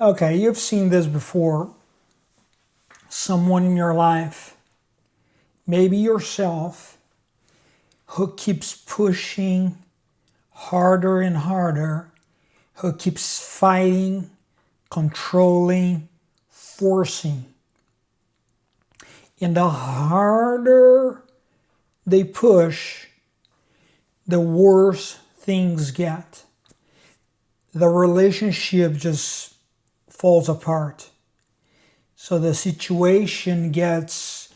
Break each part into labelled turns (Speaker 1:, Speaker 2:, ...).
Speaker 1: Okay, you've seen this before. Someone in your life, maybe yourself, who keeps pushing harder and harder, who keeps fighting, controlling, forcing. And the harder they push, the worse things get. The relationship just falls apart. So the situation gets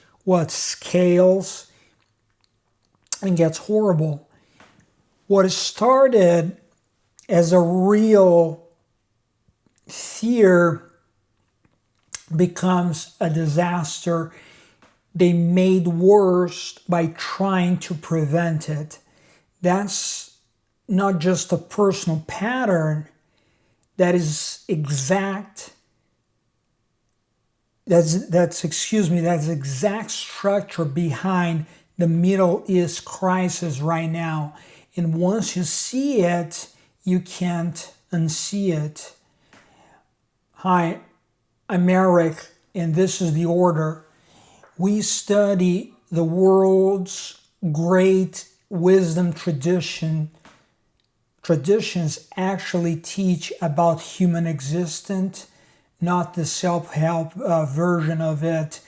Speaker 1: scales and gets horrible. What started as a real fear becomes a disaster they made worse by trying to prevent it. That's not just a personal pattern, that's exact structure behind the Middle East crisis right now. And once you see it, you can't unsee it. Hi, I'm Eric, and this is The Order. We study the world's great wisdom traditions actually teach about human existence, not the self-help version of it,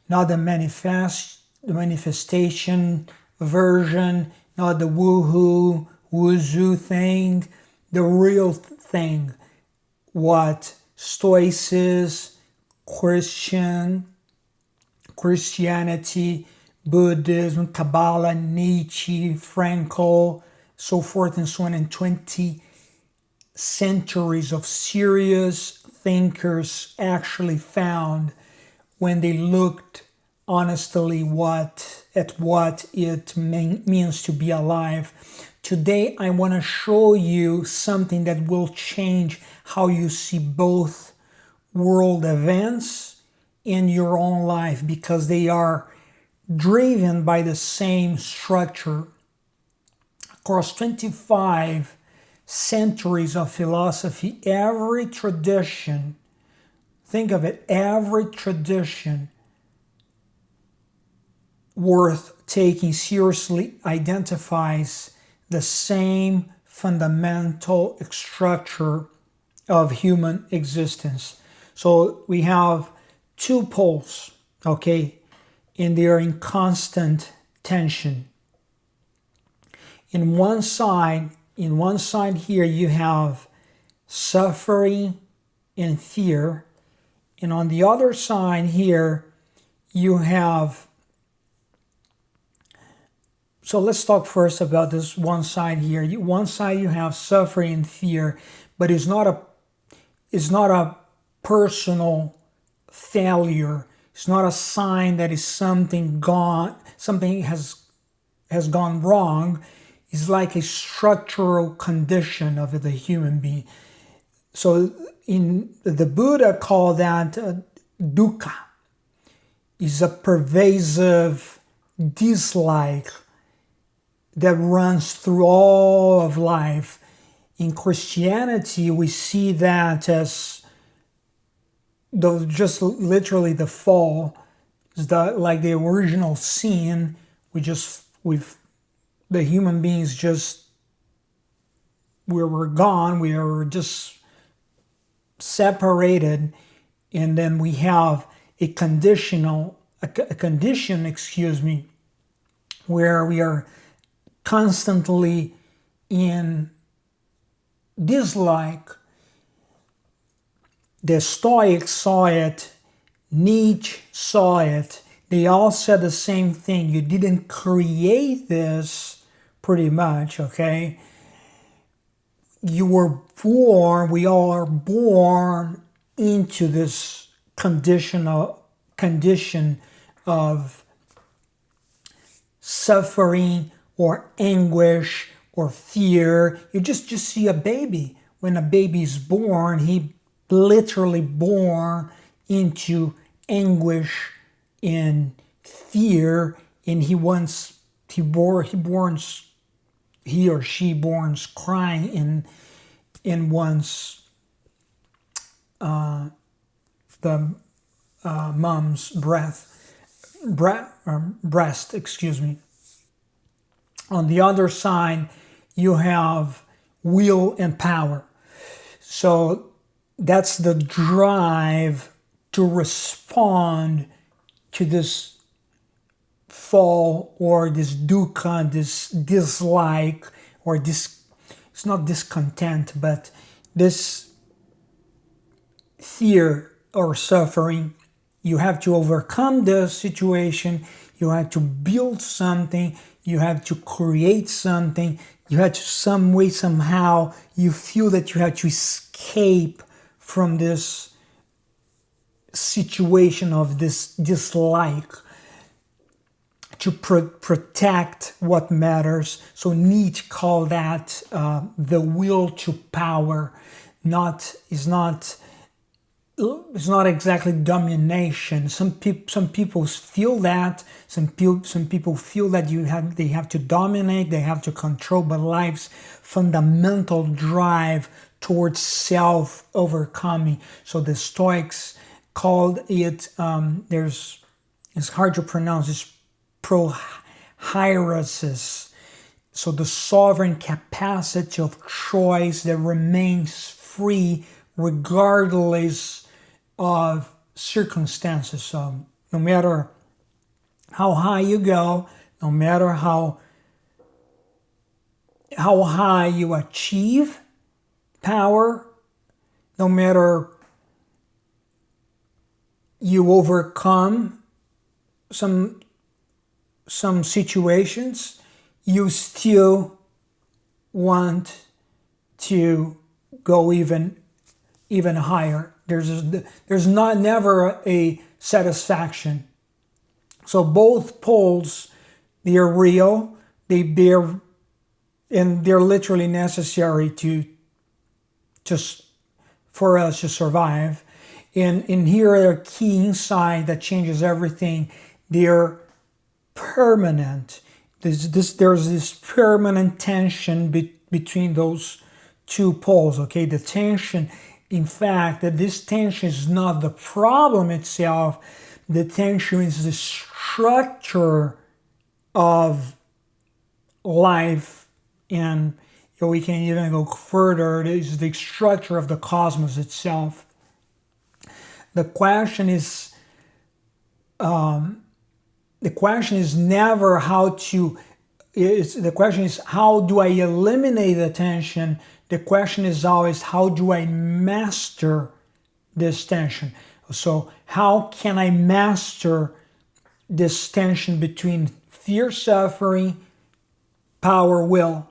Speaker 1: not the manifestation version, not the woohoo, woo thing, the real thing, what Stoicism, Christianity, Buddhism, Kabbalah, Nietzsche, Frankl, so forth and so on, and 20 centuries of serious thinkers actually found when they looked honestly at what it means to be alive. Today I want to show you something that will change how you see both world events in your own life, because they are driven by the same structure. Across 25 centuries of philosophy, every tradition, think of it, every tradition worth taking seriously identifies the same fundamental structure of human existence. So we have two poles, okay, and they are in constant tension. In one side here you have suffering and fear, and on the other side here you have, so let's talk first about this one side here. One side you have suffering and fear, but it's not a personal failure. It's not a sign that is something has gone wrong. It's like a structural condition of the human being. So in the Buddha called that dukkha. Is a pervasive dislike that runs through all of life. In Christianity, we see that as just literally the fall, is like the original sin. The human beings we're gone. We are just separated, and then we have a condition, where we are constantly in dislike. The Stoics saw it, Nietzsche saw it. They all said the same thing. You didn't create this, pretty much, okay? You were born, we all are born into this condition of suffering or anguish or fear. You just see a baby. When a baby is born, he literally born into anguish and fear, and he or she borns crying and wants the mom's breast, excuse me. On the other side, you have will and power. So that's the drive to respond to this fall or this dukkha, this dislike, or this, it's not discontent, but this fear or suffering. You have to overcome the situation, you have to build something, you have to create something, you have to some way, somehow, you feel that you have to escape from this situation of this dislike, to protect what matters. So Nietzsche called that the will to power. It's not exactly domination. Some people feel that. Some people feel that they have to dominate, they have to control. But life's fundamental drive towards self-overcoming. So the Stoics called it. It's hard to pronounce. It's proheiresis. So the sovereign capacity of choice that remains free regardless of circumstances. So no matter how high you go, no matter how high you achieve power, no matter you overcome some situations, you still want to go even higher. There's never a satisfaction. So both poles, they are real, and they're literally necessary for us to survive. And here are a key insight that changes everything. They're permanent. There's this permanent tension between those two poles. Okay, the tension. In fact, that this tension is not the problem itself. The tension is the structure of life, and we can even go further. It is the structure of the cosmos itself. The question is never how to. The question is, how do I eliminate the tension? The question is always, how do I master this tension? So how can I master this tension between fear, suffering, power, will,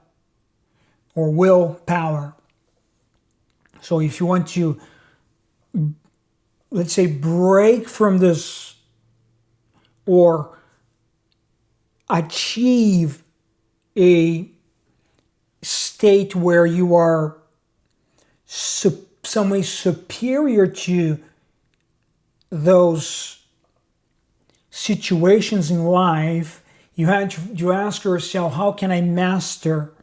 Speaker 1: or will, power? So if you want to, let's say, break from this or achieve a state where you are some way superior to those situations in life, you ask yourself, how can I master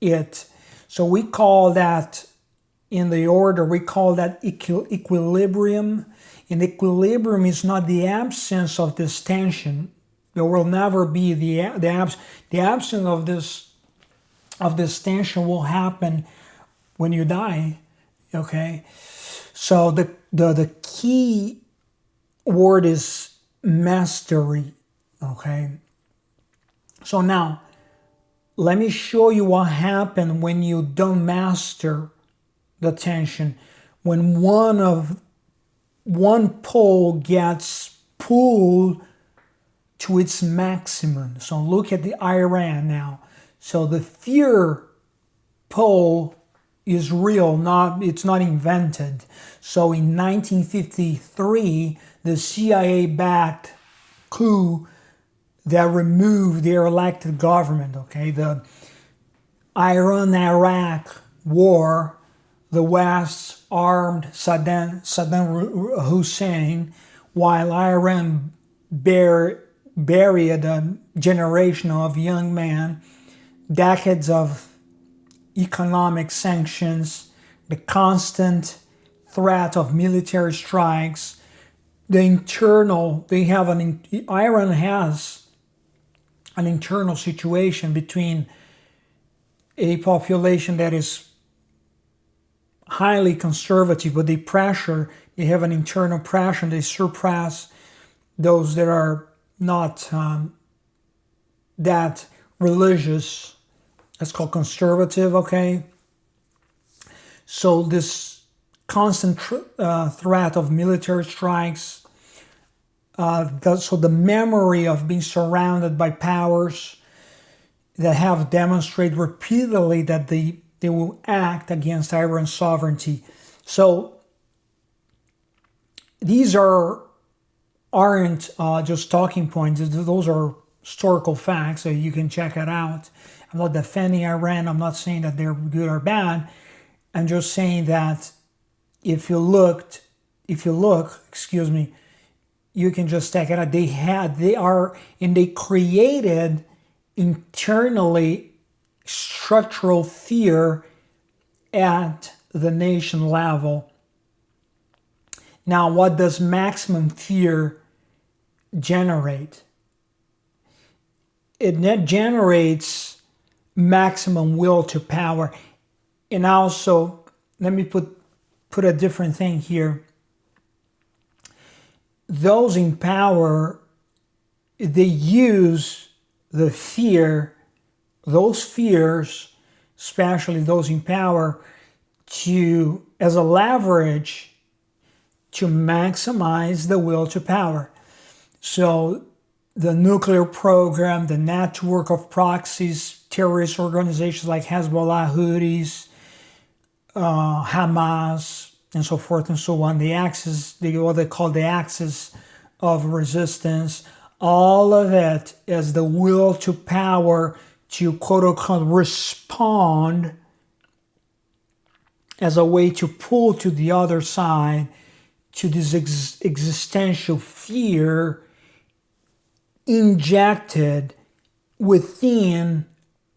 Speaker 1: it? So we call that, in the order, we call that equilibrium. And equilibrium is not the absence of this tension. There will never be the absence of this tension will happen when you die. Okay, so the key word is mastery. Okay, so now let me show you what happened when you don't master the tension. When one pole gets pulled to its maximum. So look at the Iran now. So the fear pole is real, it's not invented. So in 1953, the CIA-backed coup that removed their elected government, okay? The Iran-Iraq war, the West armed Saddam Hussein, while Iran buried a generation of young men, decades of economic sanctions, the constant threat of military strikes, Iran has an internal situation between a population that is highly conservative, but they have an internal pressure, they surpass those that are not that religious. That's called conservative, okay? So this constant threat of military strikes, so the memory of being surrounded by powers that have demonstrated repeatedly that they will act against Iran's sovereignty. So these aren't just talking points. Those are historical facts, so you can check it out. I'm not defending Iran. I'm not saying that they're good or bad. I'm just saying that if you look, you can just check it out. They created internally structural fear at the nation level. Now, what does maximum fear generate? It generates maximum will to power. And also, let me put a different thing here. Those in power, they use the fear, those fears, especially those in power, as a leverage to maximize the will to power. So the nuclear program, the network of proxies, terrorist organizations like Hezbollah, Houthis, Hamas, and so forth and so on, what they call the axis of resistance, all of it is the will to power to quote unquote respond as a way to pull to the other side, to this existential fear injected within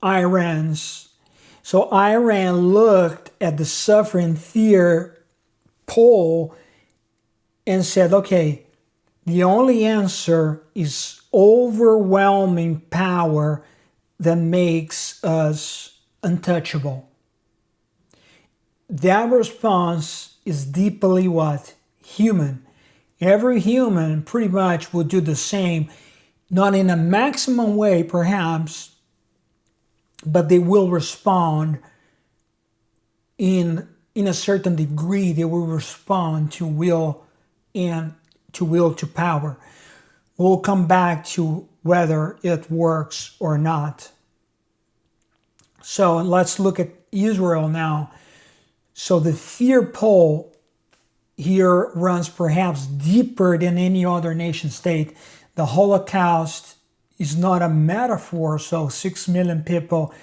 Speaker 1: Iran's. So Iran looked at the suffering fear poll and said, okay, the only answer is overwhelming power that makes us untouchable. That response is deeply what? Human. Every human pretty much would do the same, not in a maximum way perhaps, but they will respond in a certain degree. They will respond to will and to will to power. We'll come back to whether it works or not. So let's look at Israel now. So the fear poll here runs perhaps deeper than any other nation state. The Holocaust is not a metaphor, so 6 million people,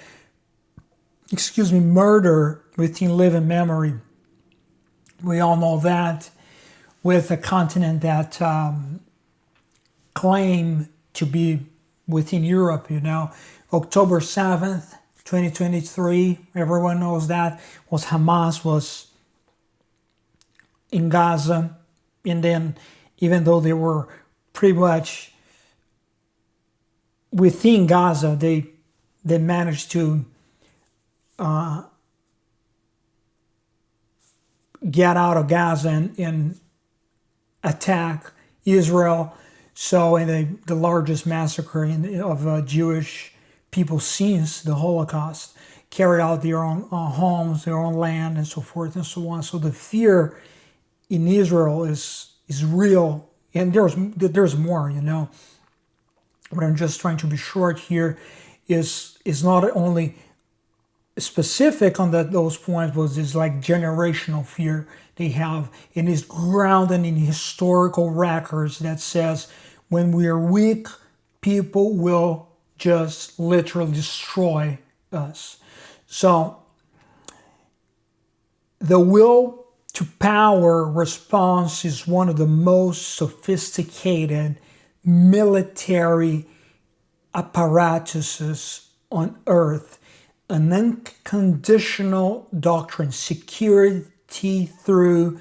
Speaker 1: murder within living memory. We all know that, with a continent that claim to be within Europe, October 7th, 2023, everyone knows that, Hamas was in Gaza, and then even though they were pretty much within Gaza, they managed to get out of Gaza and attack Israel. So, in the largest massacre of Jewish people since the Holocaust, carry out their own homes, their own land, and so forth and so on. So the fear in Israel is real, and there's more, What I'm just trying to be short here is not only specific on those points, but it's like generational fear they have, and is grounded in historical records that says when we are weak, people will just literally destroy us. So the will to power response is one of the most sophisticated military apparatuses on earth. An unconditional doctrine, security through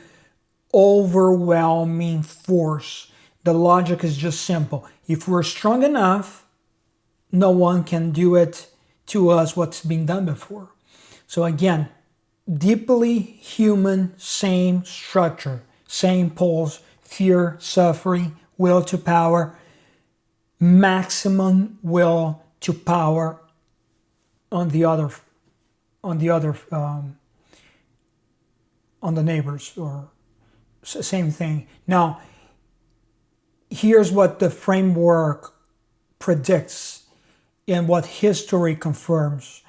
Speaker 1: overwhelming force. The logic is just simple. If we're strong enough, no one can do it to us what's been done before. So again, deeply human, same structure, same poles, fear, suffering, will to power, maximum will to power on the neighbors, or same thing. Now, here's what the framework predicts and what history confirms,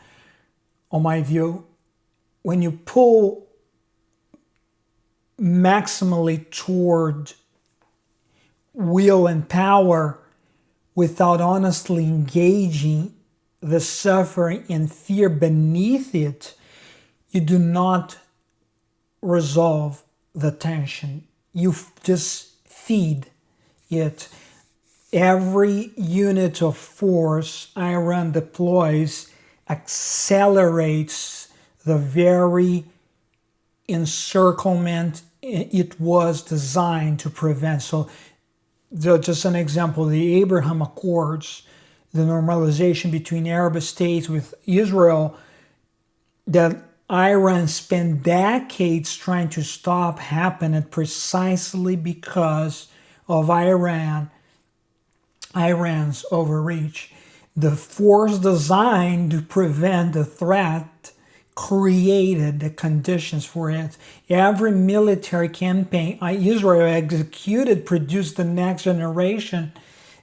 Speaker 1: on my view. When you pull maximally toward will and power without honestly engaging the suffering and fear beneath it, you do not resolve the tension. You just feed it. Every unit of force Iran deploys accelerates the very encirclement it was designed to prevent. So just an example, the Abraham Accords, the normalization between Arab states with Israel, that Iran spent decades trying to stop, happened precisely because of Iran's overreach. The force designed to prevent the threat created the conditions for it. Every military campaign Israel executed produced the next generation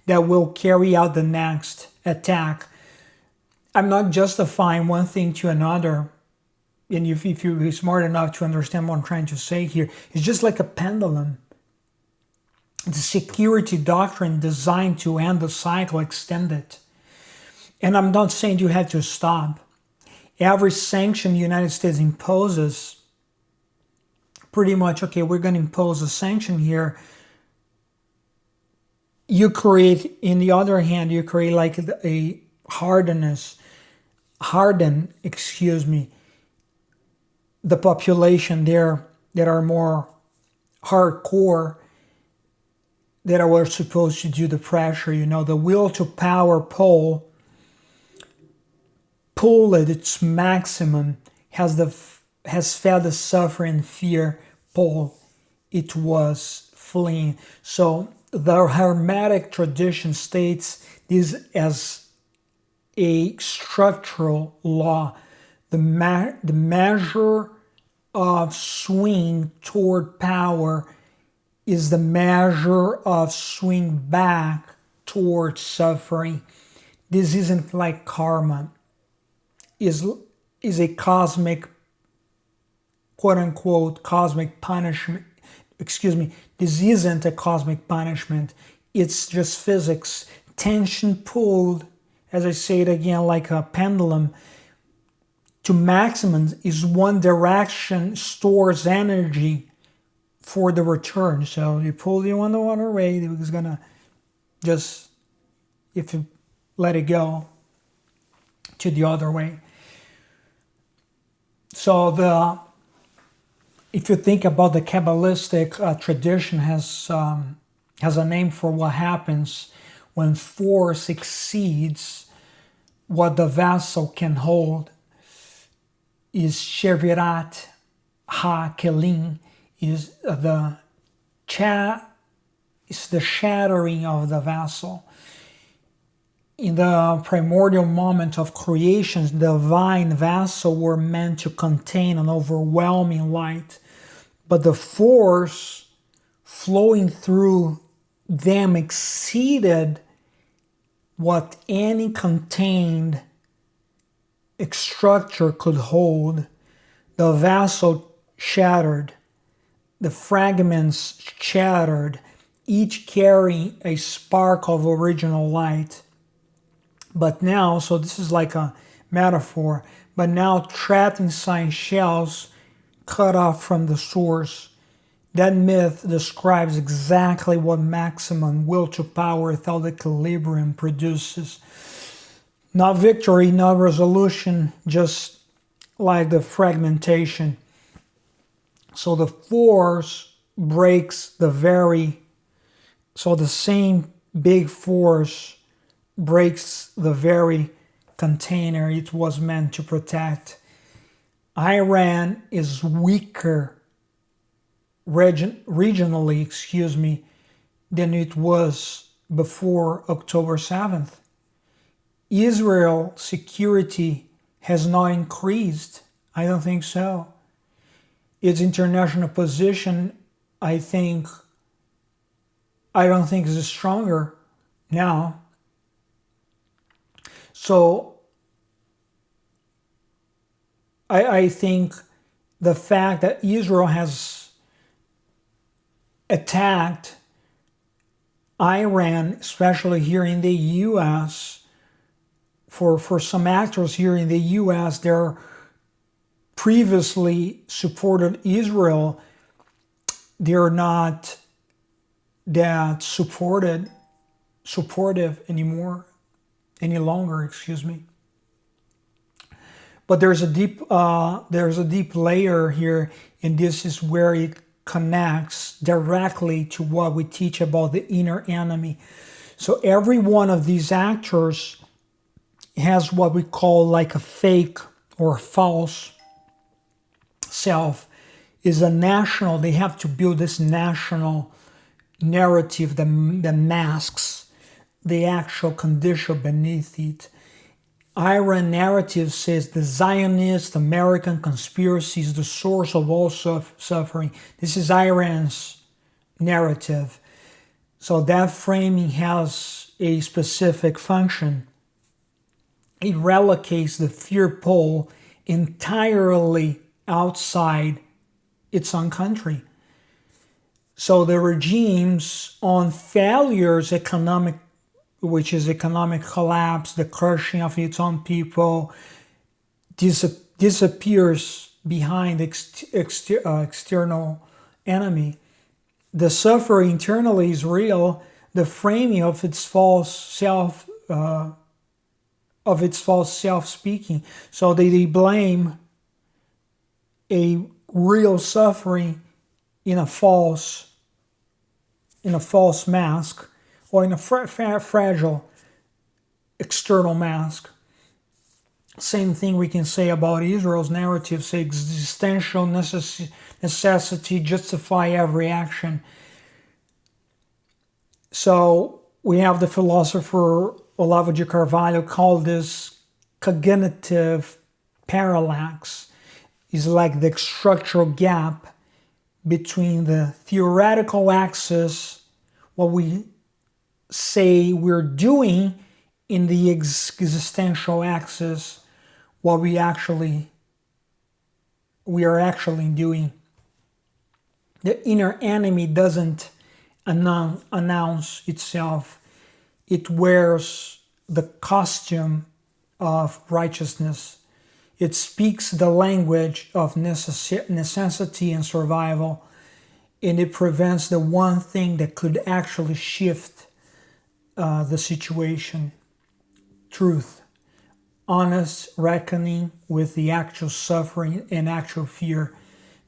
Speaker 1: that will carry out the next attack. I'm not justifying one thing to another. And if you're smart enough to understand what I'm trying to say here, it's just like a pendulum. The security doctrine designed to end the cycle, extend it. And I'm not saying you have to stop. Every sanction the United States imposes, pretty much, okay, we're going to impose a sanction here. You create, in the other hand, you create like a harden, the population there that are more hardcore, that are supposed to do the pressure, the will to power pull at its maximum has fed the suffering fear pull it was fleeing. So the Hermetic tradition states this as a structural law. The measure of swing toward power is the measure of swing back toward suffering. This isn't like karma. Is a cosmic, quote unquote, cosmic punishment. This isn't a cosmic punishment. It's just physics. Tension pulled, as I say it again, like a pendulum, to maximum is one direction, stores energy for the return. So you pull the one way, it's gonna just, if you let it go, to the other way. So if you think about the Kabbalistic tradition has a name for what happens when force exceeds what the vessel can hold, is Shevirat, ha-kelim, is the shattering of the vessel. In the primordial moment of creation, the divine vessel were meant to contain an overwhelming light, but the force flowing through them exceeded what any contained structure could hold. The vessel shattered, the fragments shattered, each carrying a spark of original light. But now, so this is like a metaphor, but now trapped inside shells cut off from the source. That myth describes exactly what maximum will to power without equilibrium produces. Not victory, not resolution, just like the fragmentation. So the force breaks so the same big force breaks the very container it was meant to protect. Iran is weaker regionally, than it was before October 7th. Israel's security has not increased. I don't think so. Its international position, I don't think is stronger now. So I think the fact that Israel has attacked Iran, especially here in the US, for some actors here in the US, they're previously supported Israel, they're not that supportive any longer, excuse me. But there's a deep layer here, and this is where it connects directly to what we teach about the inner enemy. So every one of these actors has what we call like a fake or false self, is a national. They have to build this national narrative that masks the actual condition beneath it. Iran narrative says the Zionist American conspiracy is the source of all suffering. This is Iran's narrative. So that framing has a specific function. It relocates the fear pole entirely outside its own country. So the regimes on failures, which is economic collapse, the crushing of its own people, disappears behind external enemy. The suffering internally is real. The framing of its false self-speaking. So they blame a real suffering in a false mask, or in a fragile external mask. Same thing we can say about Israel's narrative, say existential necessity justify every action. So we have the philosopher Olavo de Carvalho called this cognitive parallax. It's like the structural gap between the theoretical axis, what we say we're doing, in the existential axis, what we are actually doing. The inner enemy doesn't announce itself. It wears the costume of righteousness. It speaks the language of necessity and survival, and it prevents the one thing that could actually shift the situation. Truth. Honest reckoning with the actual suffering and actual fear,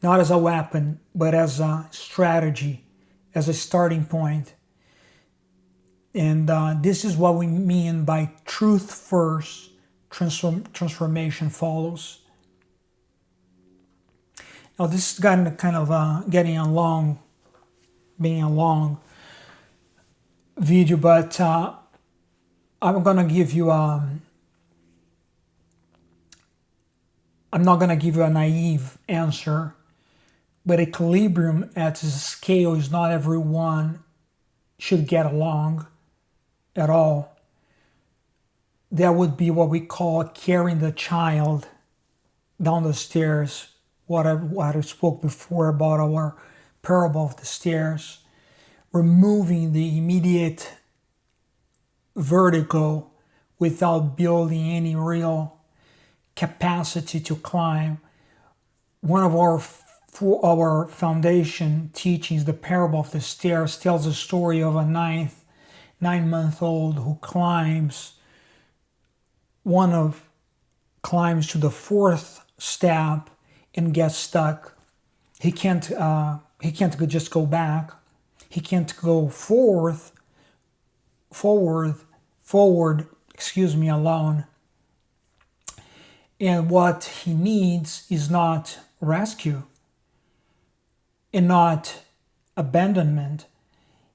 Speaker 1: not as a weapon, but as a strategy, as a starting point. And this is what we mean by truth first, transformation follows. Now this is kind of being a long video, but I'm gonna give you I'm not gonna give you a naive answer, but equilibrium at this scale is not everyone should get along at all. That would be what we call carrying the child down the stairs. What I spoke before about our parable of the stairs, removing the immediate vertigo without building any real capacity to climb. One of our foundation teachings, the parable of the stairs, tells the story of a 9-month-old who climbs to the 4th step and gets stuck. He can't He can't just go back. He can't go forward, alone. And what he needs is not rescue and not abandonment.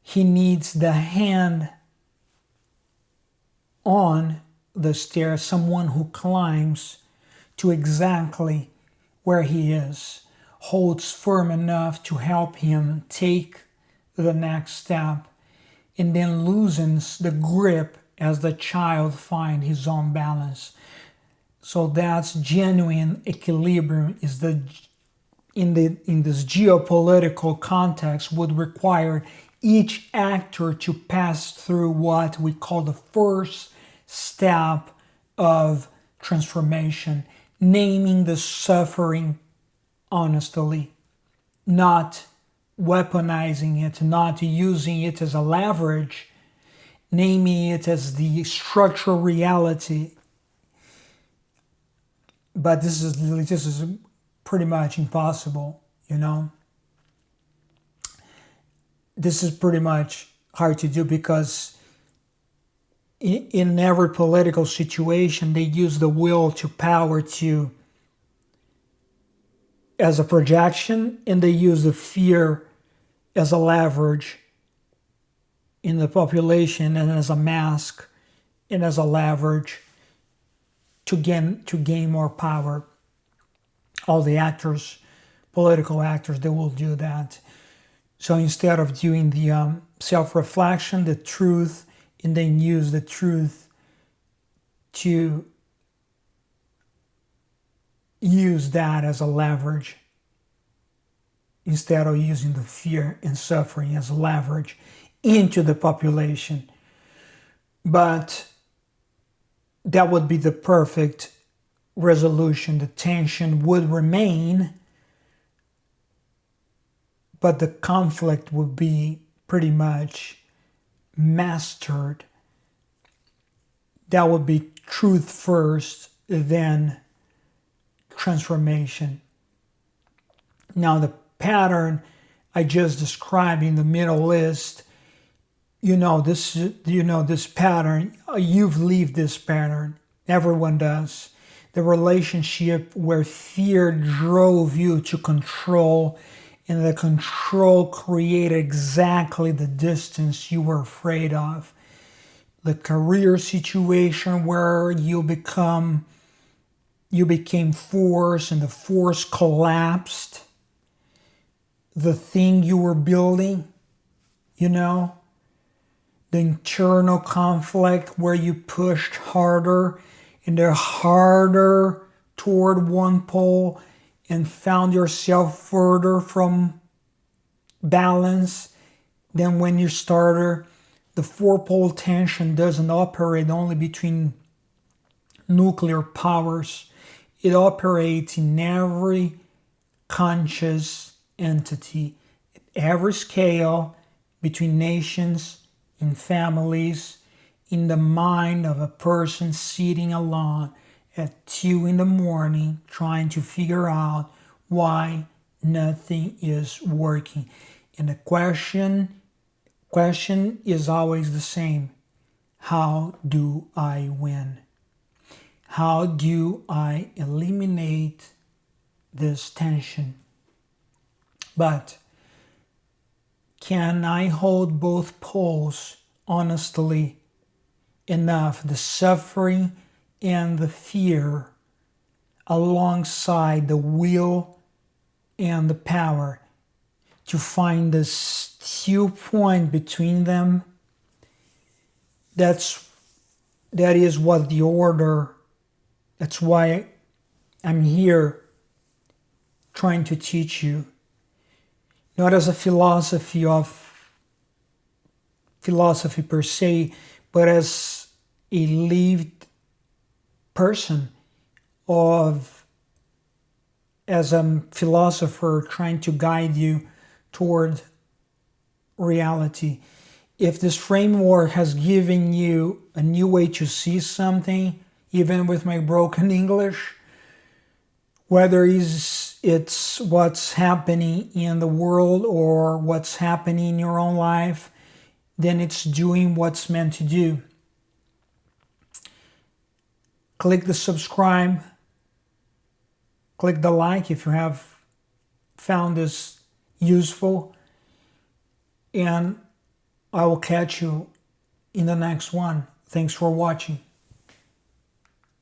Speaker 1: He needs the hand on the stairs, someone who climbs to exactly where he is, holds firm enough to help him take the next step, and then loosens the grip as the child finds his own balance. So that's genuine equilibrium. Is the in this geopolitical context would require each actor to pass through what we call the first step of transformation, naming the suffering honestly, not weaponizing it, not using it as a leverage, naming it as the structural reality. But this is pretty much impossible, This is pretty much hard to do because in every political situation, they use the will to power as a projection, and they use the fear as a leverage in the population and as a mask and as a leverage to gain more power. All the actors, political actors, they will do that. So instead of doing the self-reflection, the truth, and then use the truth to use that as a leverage, instead of using the fear and suffering as a leverage into the population. But that would be the perfect resolution. The tension would remain, but the conflict would be pretty much mastered. That would be truth first, then transformation. Now the pattern I just described in the middle list, this pattern, you've lived this pattern. Everyone does. The relationship where fear drove you to control, and the control created exactly the distance you were afraid of. The career situation where you became force and the force collapsed. The thing you were building, the internal conflict where you pushed harder and harder toward one pole and found yourself further from balance than when you started. The four-pole tension doesn't operate only between nuclear powers. It operates in every conscious entity, at every scale, between nations, in families, in the mind of a person sitting alone at 2 a.m. trying to figure out why nothing is working. And the question is always the same. How do I win? How do I eliminate this tension? But can I hold both poles honestly enough, the suffering and the fear, alongside the will and the power, to find this stew point between them? That is what the order, that's why I'm here trying to teach you. Not as a philosophy per se, but as a lived person, as a philosopher trying to guide you toward reality. If this framework has given you a new way to see something, even with my broken English, whether it's what's happening in the world or what's happening in your own life, then it's doing what's meant to do. Click the subscribe, click the like if you have found this useful, and I will catch you in the next one. Thanks for watching.